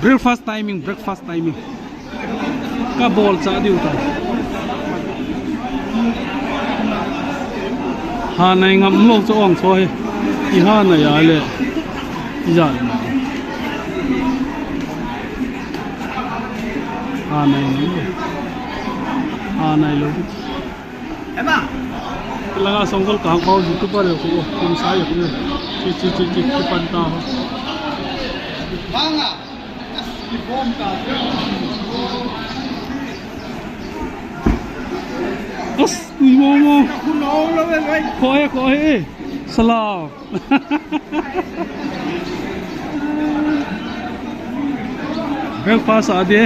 breakfast timing ka bol cha diu ta ha nai ngam lo cho ong so he I ha na ya le ya ha nai lo ema langa songkol ka hang pau youtuber ko kum sai ko chi pan ta banga bom ka os ui mo kuno lo bai khoi salaw breakfast ade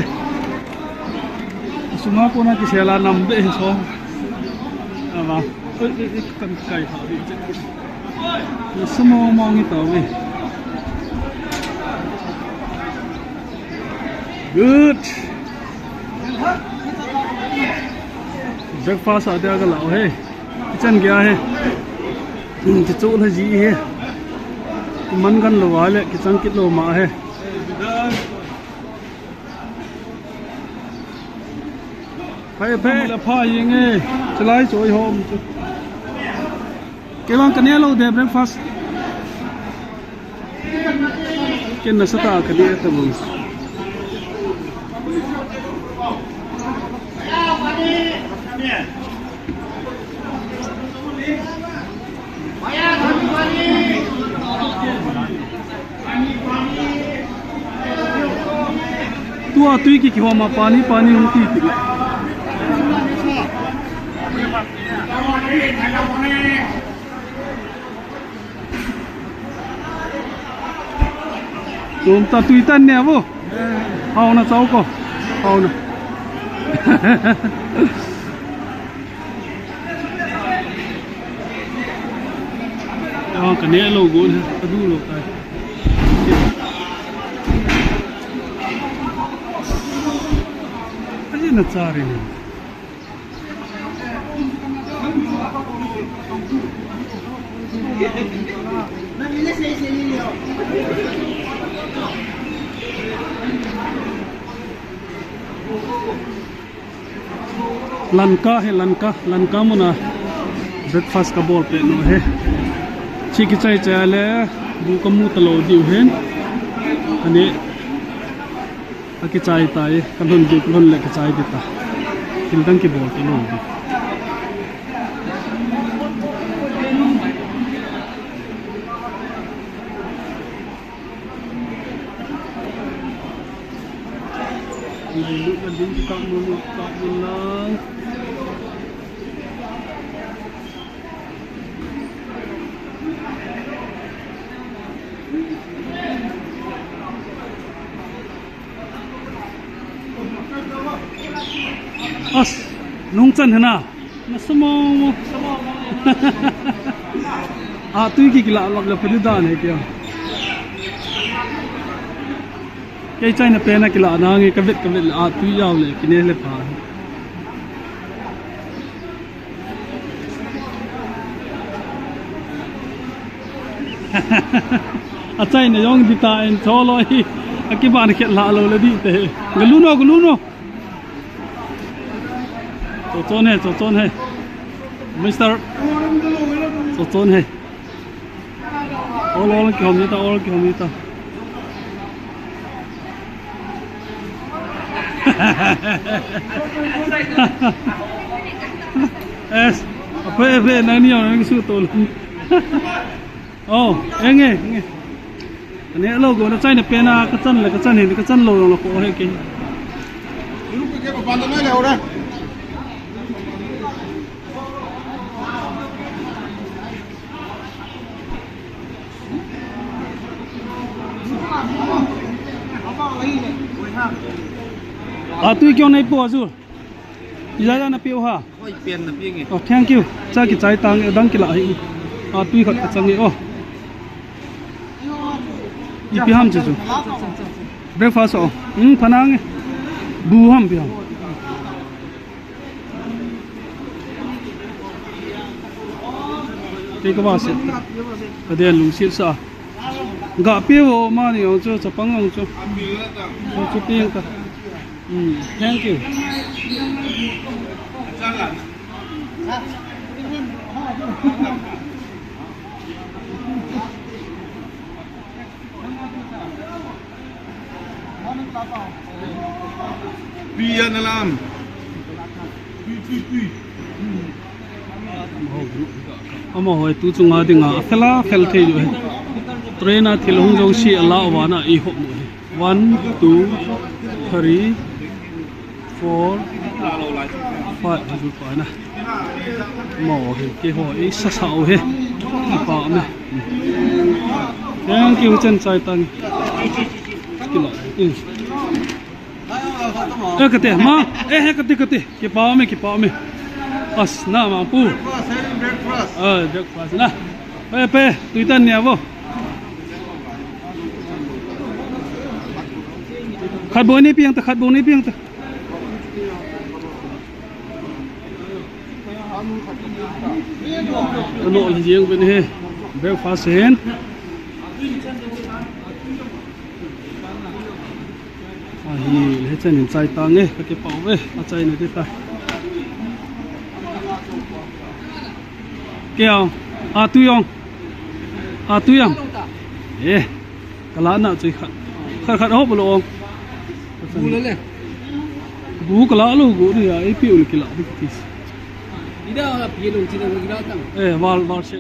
suma ko na ki sela nam de so ama kan kai ha di sumo mong ito good breakfast ade aga lao he kitchen gya he ki chu na ji he man gan lo wale kitchen kit lo ma he phai la pha ying e chlai choi hom ke bang kan lo de breakfast ken na sata ka de ta bu tua tui ki ho ma pani hum ti ti tum ta tui tan ne wo hau na chau ko hau na ka ne lo go ne adu lo kai ani na tsari ne lanka muna breakfast ka bol pe no he chiki chai chale bu kamu talo diu hen ani aki chai tai kadon ge lon le ka chai dita kildang ki bol pe no lu kan din ka mo lang as nung chan hana na samo tui ki kila lak la pedi dan he kya kai chai na pena kila na ngi kabet tui yaw le kine le pha achai na yong dita en tholo hi akiban khet la lo le di te galuno Chon hai Mister Chon hai all ki hom ta es apa nani orang su tol oh enge ane lo go na chai na pena ka chan lo ko he ke lu ke ba ban na le ora tui kyo nai po azur ija na piu ha oi pen na pi nge oh thank you cha ki chai tang dang ki la hi tui khat ka changi oh ipi ham chu breakfast oh phanang bu ham pi ham te ka ba se ade lung sil sa gạ piêu mà đi ông cho băng ông cho piêu ta thank you Biar dalam. ama hoi tu chunga dinga fela fel thei jo train a thil hung jong si ala wana I ho mo 1 2 3 4 5 ju pa na mo he ke ho I sa sao he pa me thank you chen chai tan kilo cái tệ mà cái tệ cái bao me as na ma pu breakfast na pe tui tan nia vô khát bố ni piang ta nô là riêng bên he breakfast hen hết chân nhìn trái tăng ấy cái bảo vệ trái này đi ta kêu tu yong cái lá nào chơi khát hốc vào luôn bù cái lá luôn bù đi ai piu cái lá đi cái Ida pilih cina kita datang. val sẽ